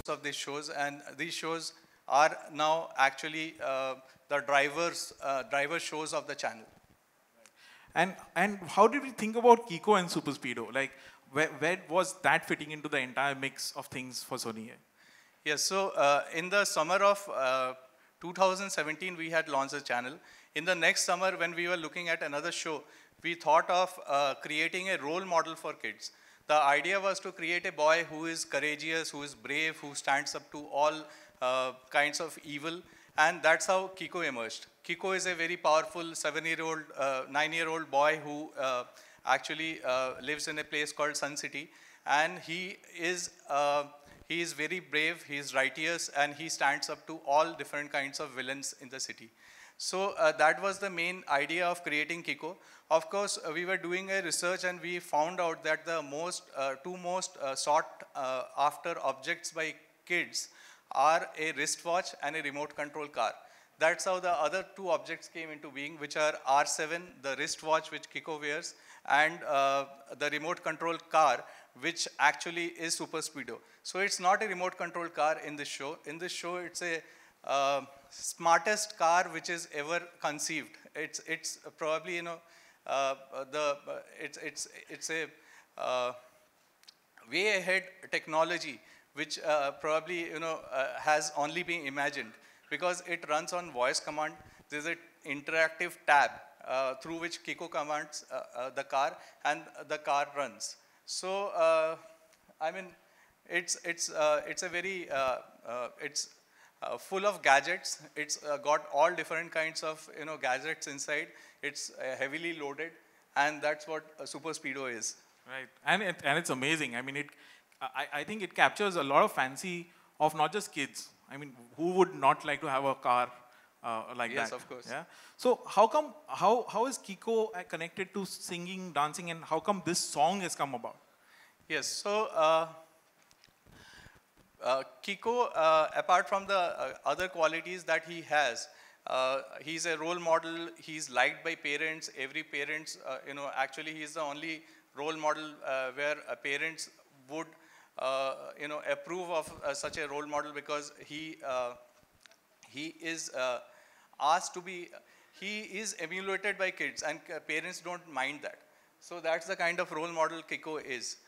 of these shows, and these shows are now actually the driver shows of the channel. And how did we think about Kiko and Super Speedo? Like, where was that fitting into the entire mix of things for Sony? Yes, so in the summer of 2017, we had launched the channel. In the next summer, when we were looking at another show, we thought of creating a role model for kids. The idea was to create a boy who is courageous, who is brave, who stands up to all kinds of evil, and that's how Kiko emerged. Kiko is a very powerful 7-year-old, 9-year-old boy who actually lives in a place called Sun City, and he is very brave, he is righteous, and he stands up to all different kinds of villains in the city. So that was the main idea of creating Kiko. Of course, we were doing a research and we found out that the two most sought after objects by kids are a wristwatch and a remote control car. That's how the other two objects came into being, which are R7, the wristwatch which Kiko wears, and the remote control car, which actually is Super Speedo. So it's not a remote control car in this show. In this show, it's a smartest car which is ever conceived. It's probably, you know, it's a way ahead technology which probably, you know, has only been imagined, because it runs on voice command. There's an interactive tab through which Kiko commands the car, and the car runs. So I mean, it's a very it's full of gadgets. It's got all different kinds of, you know, gadgets inside. It's heavily loaded, and that's what Super Speedo is. Right, and it's amazing. I mean, I think it captures a lot of fancy of not just kids. I mean, who would not like to have a car like that? Yes, of course. Yeah. So how is Kiko connected to singing, dancing, and how come this song has come about? Yes. So Kiko, apart from the other qualities that he has, he's a role model. He's liked by parents. Every parents, you know, actually he's the only role model where parents would, you know, approve of such a role model, because he is asked to be, he is emulated by kids, and parents don't mind that. So that's the kind of role model Kiko is.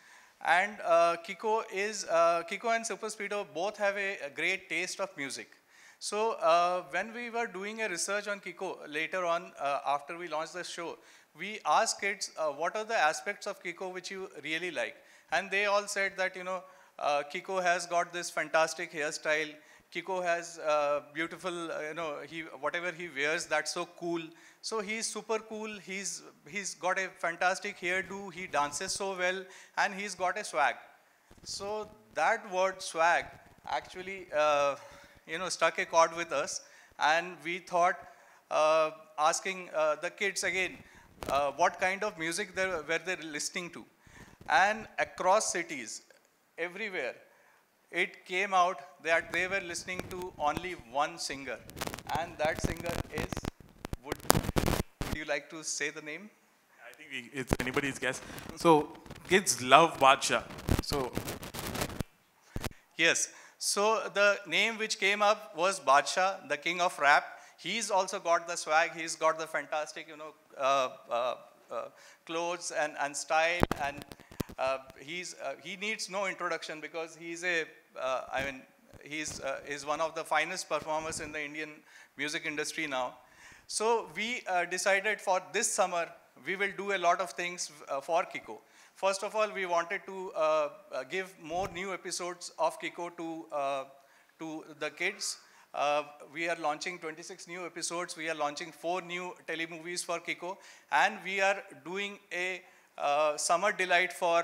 And Kiko and Super Speedo both have a great taste of music. So when we were doing a research on Kiko later on, after we launched the show, we asked kids, what are the aspects of Kiko which you really like? And they all said that, you know, Kiko has got this fantastic hairstyle. Kiko has beautiful, you know, whatever he wears, that's so cool. So he's super cool. He's got a fantastic hairdo. He dances so well, and he's got a swag. So that word swag actually, you know, struck a chord with us, and we thought, asking the kids again, what kind of music were they listening to, and across cities, everywhere, it came out that they were listening to only one singer, and that singer is, would you like to say the name? I think it's anybody's guess. So kids love Badshah. So yes. So the name which came up was Badshah, the king of rap. He's also got the swag. He's got the fantastic, you know, clothes and style, and he needs no introduction, because he's a, I mean, he's one of the finest performers in the Indian music industry now. So we decided for this summer, we will do a lot of things for Kiko. First of all, we wanted to give more new episodes of Kiko to the kids. We are launching 26 new episodes. We are launching 4 new telemovies for Kiko. And we are doing a summer delight for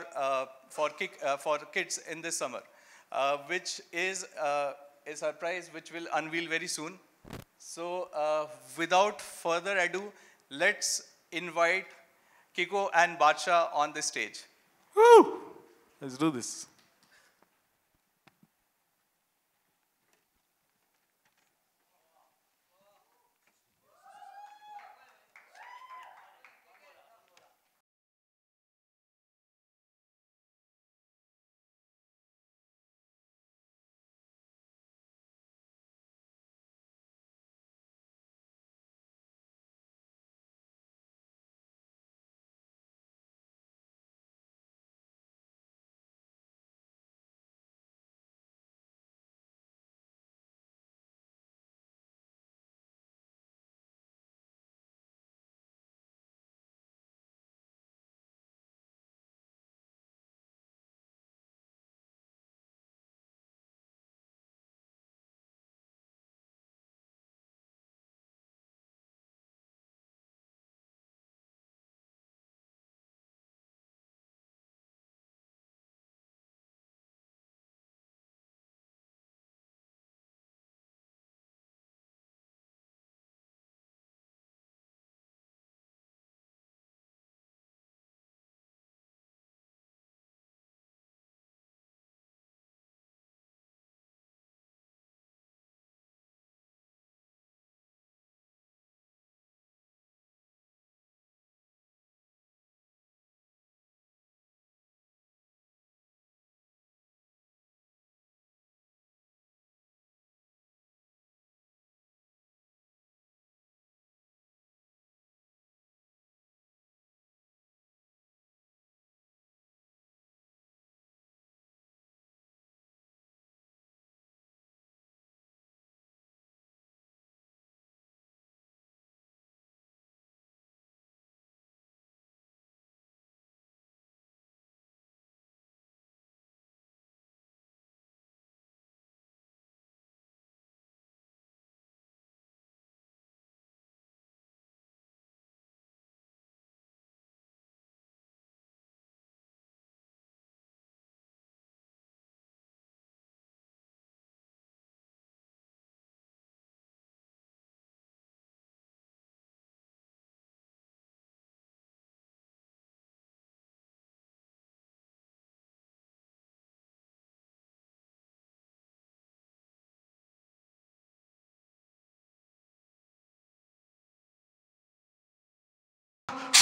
kids in this summer, which is a surprise which we'll unveil very soon. So without further ado, let's invite Kiko and Badshah on the stage. woo, let's do this.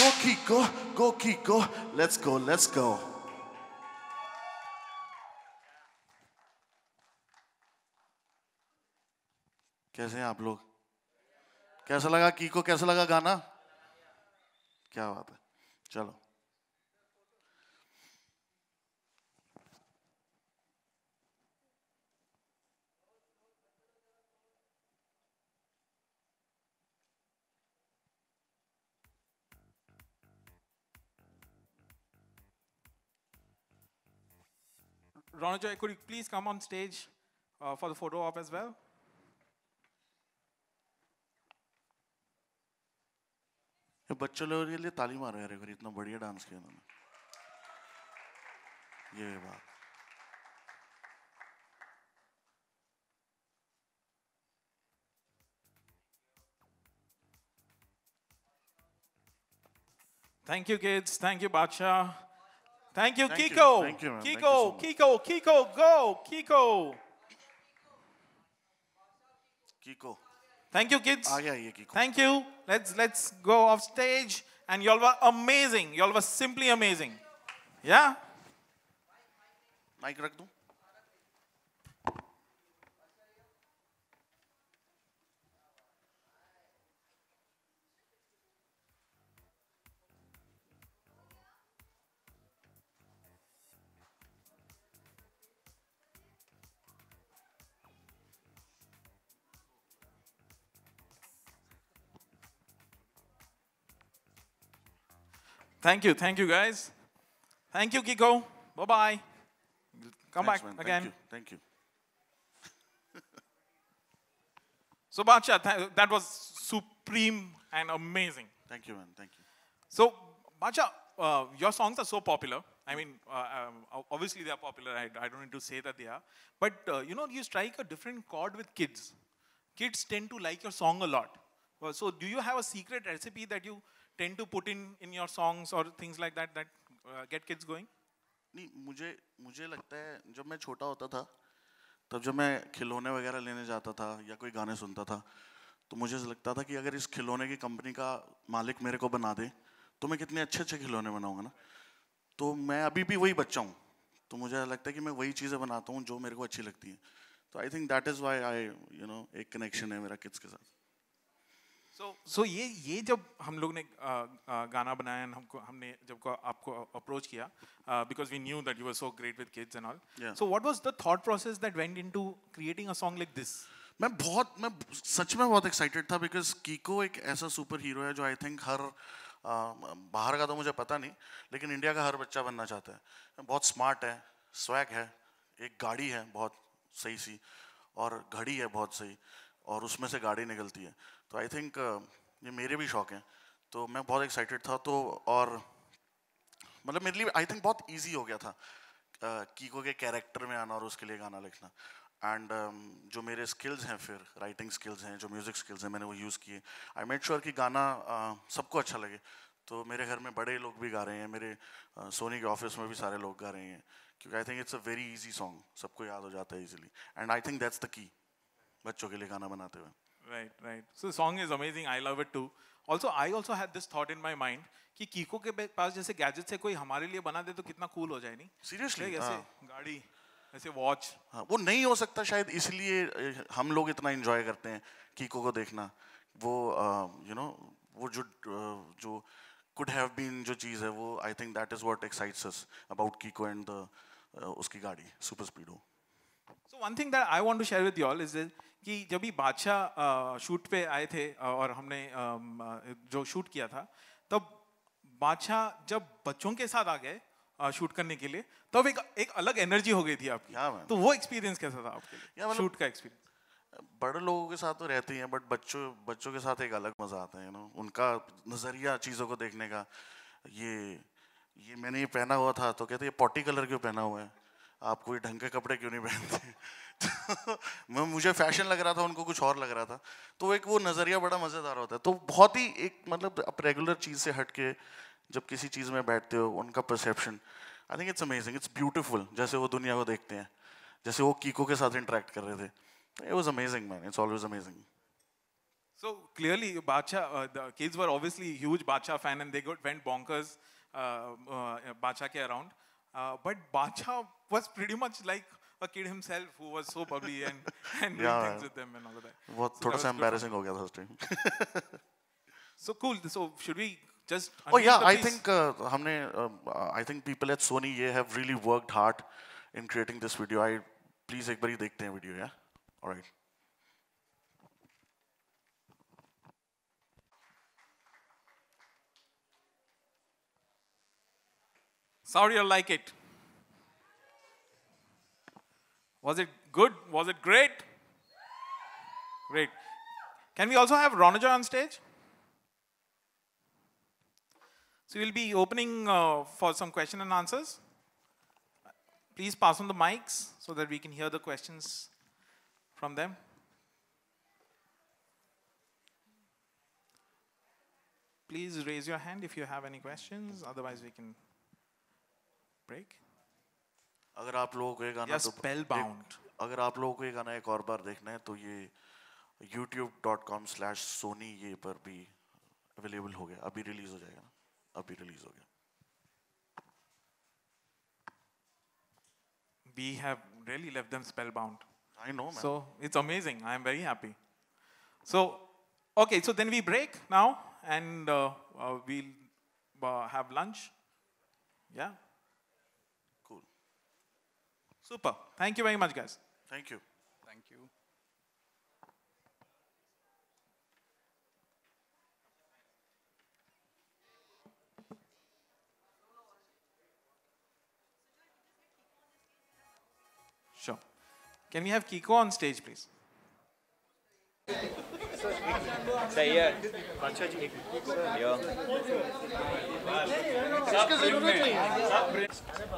Go Kiko, go Kiko. Let's go, let's go. कैसे हैं आप लोग? कैसा लगा कीको? कैसा लगा गाना? क्या बात है, चलो. Ronojoy, could you please come on stage for the photo op as well? ये बच्चों लोगों के लिए ताली मारो यार, अगर इतना बढ़िया डांस किया उन्होंने. ये बात. Thank you, kids. Thank you, Bacha. Thank you, Thank you. Kiko. Thank you, man. Thank you Kiko, so much. Kiko, Kiko, go, Kiko. कीको Thank you, kids. आ गया ये कीको. Thank you. Let's go off stage. And y'all were amazing. Y'all were simply amazing. Yeah? Mic रख दूं? Thank you guys. Thank you, Kiko. Bye-bye. Come Thanks, back man. again. Thank you. So, Bacha, that was supreme and amazing. Thank you, man. Thank you. So, Bacha, your songs are so popular. I mean, obviously they are popular. I don't need to say that they are. But, you strike a different chord with kids. Kids tend to like your song a lot. So, do you have a secret recipe that you tend to put in your songs or things like that get kids going? नहीं, मुझे लगता है जब मैं छोटा होता था तब जब मैं खिलौने वगैरह लेने जाता था या कोई गाने सुनता था तो मुझे लगता था कि अगर इस खिलौने की कंपनी का मालिक मेरे को बना दे तो मैं कितने अच्छे अच्छे खिलौने बनाऊंगा ना. तो मैं अभी भी वही बच्चा हूँ, तो मुझे लगता है कि मैं वही चीज़ें बनाता हूँ जो मेरे को अच्छी लगती हैं. तो I think that is why I एक कनेक्शन है मेरा किड्स के साथ. So ये जब हम लोग ने गाना बनाया, हमने जब आपको अप्रोच किया, because we knew that you were so great with kids and all. Yeah. So what was the thought process that went into creating a song like this? मैं सच में बहुत एक्साइटेड था बिकॉज कीको एक ऐसा सुपर हीरो है जो I think हर बाहर का तो मुझे पता नहीं लेकिन इंडिया का हर बच्चा बनना चाहता है. बहुत स्मार्ट है, स्वैग है, एक गाड़ी है बहुत सही सी और घड़ी है बहुत सही और उसमें से गाड़ी निकलती है. तो आई थिंक ये मेरे भी शौक हैं, तो मैं बहुत एक्साइटेड था. तो और मतलब मेरे लिए आई थिंक बहुत इजी हो गया था कीको के कैरेक्टर में आना और उसके लिए गाना लिखना. एंड जो मेरे स्किल्स हैं, फिर राइटिंग स्किल्स हैं, जो म्यूज़िक स्किल्स हैं, मैंने वो यूज़ किए. आई मेड श्योर कि गाना सबको अच्छा लगे. तो मेरे घर में बड़े लोग भी गा रहे हैं, मेरे सोनी के ऑफिस में भी सारे लोग गा रहे हैं, क्योंकि I think it's a very easy song, सबको याद हो जाता है easily. And I think that's the key बच्चों के लिए गाना बनाते हुए. Right. So the song is amazing. I love it too. Also, I also had this thought in my mind कि कीको के पास जैसे गैजेट से कोई हमारे लिए बना दे तो कितना कूल हो जाए, नहीं? सीरियसली ऐसे गाड़ी, ऐसे वॉच. वो नहीं हो सकता शायद, इसलिए हम लोग इतना एंजॉय करते हैं कीको को देखना. वो वो जो could have been जो चीज़ है वो आई think that is what excites us about कीको and उसकी गाड़ी super स्पीडो. So one thing that I want to share with you all is that कि जब भी बादशाह शूट पे आए थे और हमने जो शूट किया था, तब बादशाह जब बच्चों के साथ आ गए शूट करने के लिए, तब एक अलग एनर्जी हो गई थी आपकी. तो वो एक्सपीरियंस कैसा था आपके लिए, शूट का एक्सपीरियंस? बड़े लोगों के साथ तो रहती हैं, बट बच्चों के साथ एक अलग मजा आता है. उनका नजरिया चीज़ों को देखने का. ये मैंने ये पहना हुआ था तो कहते ये पॉटी कलर क्यों पहना हुआ है, आप कोई ढंग के कपड़े क्यों नहीं पहनते. तो मुझे फैशन लग रहा था, उनको कुछ और लग रहा था. तो एक वो नज़रिया बड़ा मज़ेदार होता है. तो बहुत ही एक मतलब आप रेगुलर चीज़ से हट के जब किसी चीज़ में बैठते हो, उनका perception, I think it's amazing, it's beautiful. जैसे वो दुनिया को देखते हैं, जैसे वो कीको के साथ इंटरेक्ट कर रहे थे. It was amazing, man. It's always amazing. So clearly, the kids were obviously huge Badshah fan, and they went bonkers Badshah ke around. But Badshah was pretty much like a kid himself, who was so bubbly and doing things with them and all of that. वो So थोड़ा that सा was good embarrassing हो गया था उस time. So cool. So should we just? Oh yeah, unmute the I piece? think I think people at Sony ये have really worked hard in creating this video. Please एक बारी देखते हैं video, yeah. All right. Sorry, you'll like it. Was it good? Was it great? Great. Can we also have Ronojoy on stage? So we'll be opening for some question and answers. Please pass on the mics so that we can hear the questions from them. Please raise your hand if you have any questions. Otherwise, we can break. अगर आप लोगों को ये गाना Yes, spellbound. अगर आप लोगों को ये गाना एक और बार देखना है तो ये youtube.com/Sony ये पर भी अवेलेबल हो गया. अभी रिलीज हो जाएगा ना. अभी रिलीज हो गया. We have really left them spellbound. I know, man. So it's amazing. I am very happy. So, okay, so then we break now and we'll have lunch. Yeah? Cool. Super. Thank you very much, guys. Thank you. Thank you. Sure. Can we have Kiko on stage, please? सही है अच्छा जी यो इसकी जरूरत नहीं है.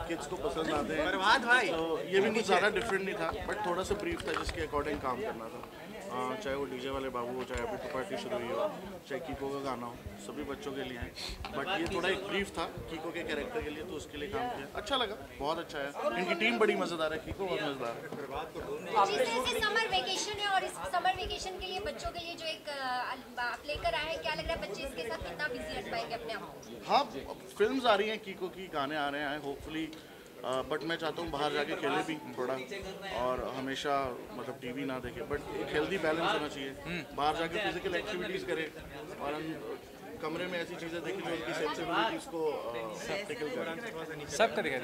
Kids को पसंद आते हैं. भाई तो ये भी कुछ ज़्यादा डिफरेंट नहीं था, बट थोड़ा सा ब्रीफ था जिसके अकॉर्डिंग काम करना था. चाहे वो डीजे वाले बाबू हो, चाहे अभी तो पार्टी शुरू हुई हो, चाहे कीको का गाना हो, सभी बच्चों के लिए है. बट ये थोड़ा एक ब्रीफ था कीको के कैरेक्टर के लिए, तो उसके लिए काम किया. अच्छा लगा, बहुत अच्छा है. इनकी टीम बड़ी मज़ेदार है, कीको बहुत मज़ेदार है. जैसे समर वेकेशन है और इस समर वेकेशन के लिए बच्चों के लिए जो एक आप लेकर आए हैं, क्या लग रहा है बच्चे इसके साथ कितना बिजी रख पाएंगे अपने आप को? हाँ, फिल्म्स आ रही हैं, कीको की गाने आ रहे हैं होपफुली. बट मैं चाहता हूँ बाहर जाके खेले भी थोड़ा, और हमेशा मतलब टीवी ना देखे. बट एक हेल्दी बैलेंस होना चाहिए. बाहर जाके फिजिकल एक्टिविटीज़ करे और कमरे में ऐसी चीज़ें देखें जो उनकी सेंसिबिलिटीज़ को टैकल करें. सब करेगा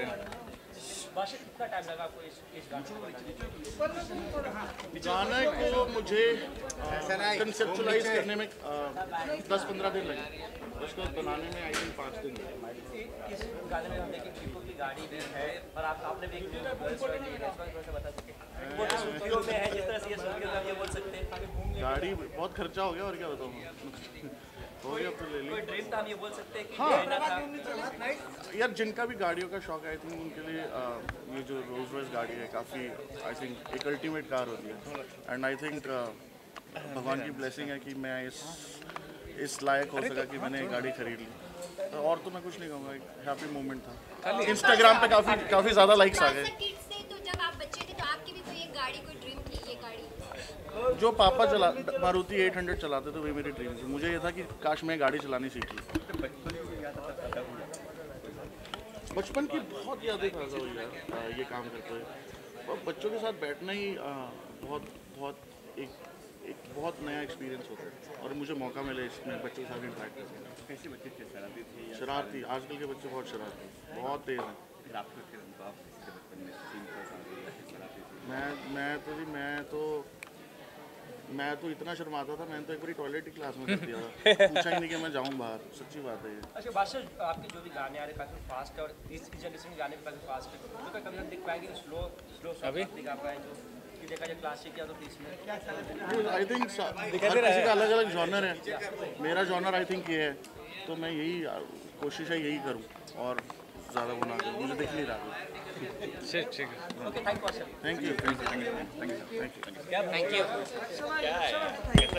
गाने को मुझे कंसेप्चुलाइज करने में 10-15 दिन लगे. उसको बनाने में आई थिंक 5 दिन लगे. इस गाने में हमने कीको की गाड़ी भी है और आपने भी बता सके वो सुर्खियों में है, जिस तरह से ये सुर्खियों में ये बोल सकते हैं गाड़ी बहुत खर्चा हो गया, और क्या बताऊँ. हो गया तो ले ली. कोई ड्रीम था हम ये बोल सकते हैं कि हाँ. लेना था. यार जिनका भी गाड़ियों का शौक है, आई थिंक उनके लिए ये जो रोल्स रॉयस गाड़ी है काफ़ी आई थिंक एक अल्टीमेट कार होती है. एंड आई थिंक भगवान की ब्लेसिंग है कि मैं इस लायक हो सका कि मैंने गाड़ी खरीद ली. और तो मैं कुछ नहीं कहूँगा, एक हैप्पी मोमेंट था. इंस्टाग्राम पे काफ़ी ज़्यादा लाइक्स आ गए. तो जब आप बच्चे थे तो आपकी भी कोई एक गाड़ी, कोई ड्रीम थी ये गाड़ी? जो पापा मारुति 800 चलाते थे वही मेरी ड्रीम थी. मुझे ये था कि काश मैं गाड़ी चलानी सीख ली. बचपन की बहुत यादें ताज़ा हुई यार ये काम करते हुए. और बच्चों के साथ बैठना ही एक बहुत नया एक्सपीरियंस होता है, और मुझे मौका मिले इसमें बच्चों के साथ इंटरेक्ट करने का. कैसे बच्चे थे? शरारती थे? शरारती, आजकल के बच्चे बहुत शरारती, बहुत तेज़ हैं. फिर आपके बचपन में सीन शरारती मैं तो इतना शर्माता था. मैंने तो एक बार टॉयलेट ही क्लास में कर दिया था. पूछा ही नहीं कि मैं जाऊँ बाहर. सच्ची बात है ये. अच्छा बादशाह, आपके जो भी गाने आ रहे हैं काफ़ी फास्ट है और इस जनरेशन के गाने भी काफ़ी फास्ट है, तो कभी हम देख पाएंगे स्लो अभी दिखा पाए जो कि देखा जाए क्लासिक या तो इसमें आई थिंक हर किसी का अलग अलग जॉनर है. मेरा जॉनर आई थिंक ये है, तो मैं यही कोशिश है यही करूँ और ज़्यादा वो ना करूँ. मुझे दिख नहीं रहा. ठीक है. Okay, thank you. Thank you.